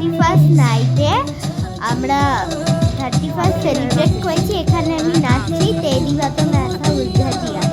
31st নাইটে আমরা 31st celebrate করেছি। এখানে আমি নাচছি তেলি বাতো ম্যাথা উজ্জা দিয়া।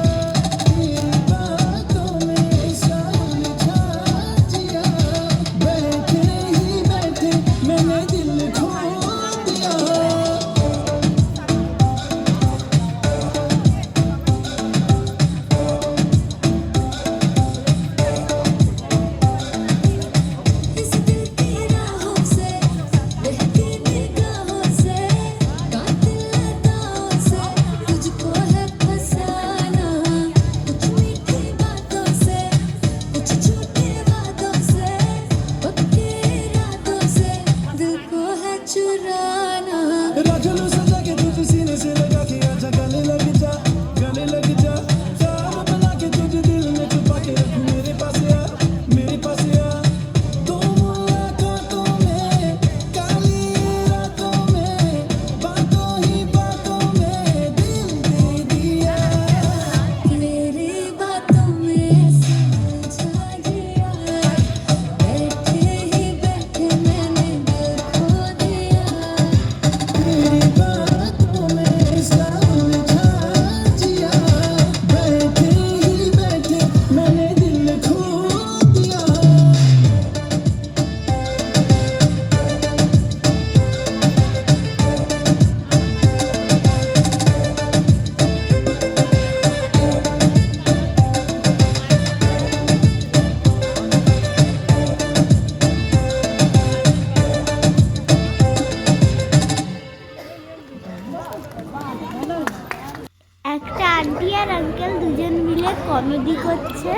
একটা আন্টি আর আঙ্কেল দুজন মিলে কমেডি করছে।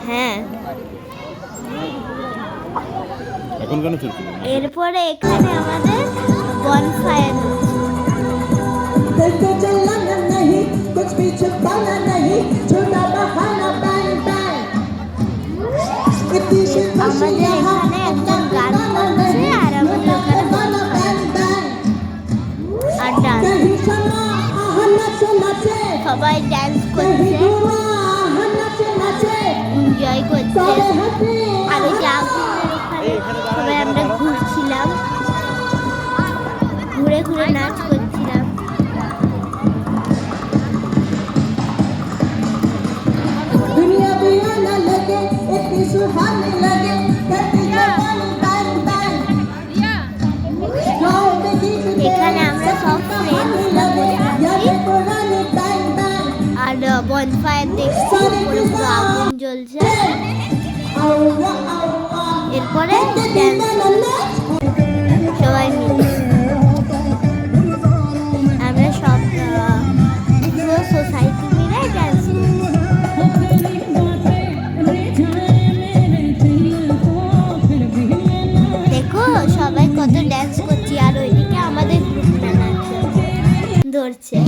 হ্যাঁ, এরপরে এখানে আমাদের বনফায়ার আমাদের এখানে একজন গান করছে আর আমাদের ওখানে আর ডান্স, সবাই ডান্স করছে, এনজয় করছে। আর ওই যে আগুনের ওখানে সবাই আমরা ঘুরছিলাম, ঘুরে ঘুরে নাচ করছিলাম। এখানে আমরা সব ফ্রেন্ডসরা বসে আছি আর বনফায়ার দেখছি, পুরো আগুন জ্বলছে। এরপরে সবাই মিলে আমরা সব পুরো সোসাইটি মিলে ডান্স দেখো সবাই কত ডান্স করছি। আর ওইদিকে আমাদের গ্রুপটা নাচ ধরছে।